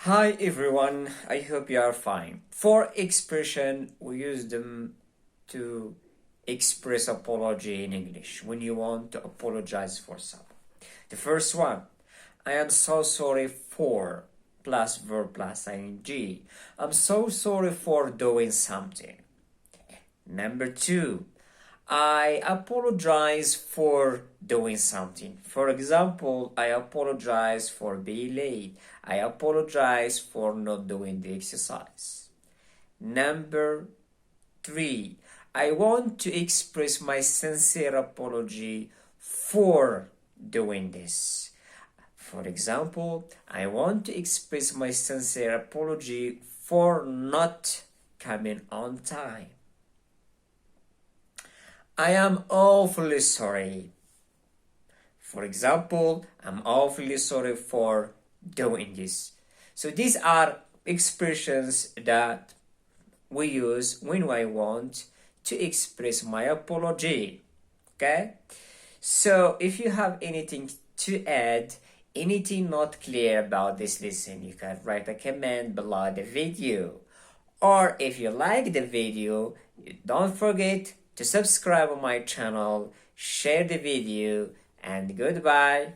Hi everyone, I hope you are fine. For expression, we use them to express apology in English when you want to apologize for something. The first one, I am so sorry for plus verb plus ing. I'm so sorry for doing something. Number two, I apologize for doing something. For example, I apologize for being late. I apologize for not doing the exercise. Number three, I want to express my sincere apology for doing this. For example, I want to express my sincere apology for not coming on time. I am awfully sorry. For example, I'm awfully sorry for doing this. So these are expressions that we use when I want to express my apology. Okay? So if you have anything to add, anything not clear about this lesson, you can write a comment below the video. Or if you like the video, don't forget to subscribe on my channel, share the video, and goodbye.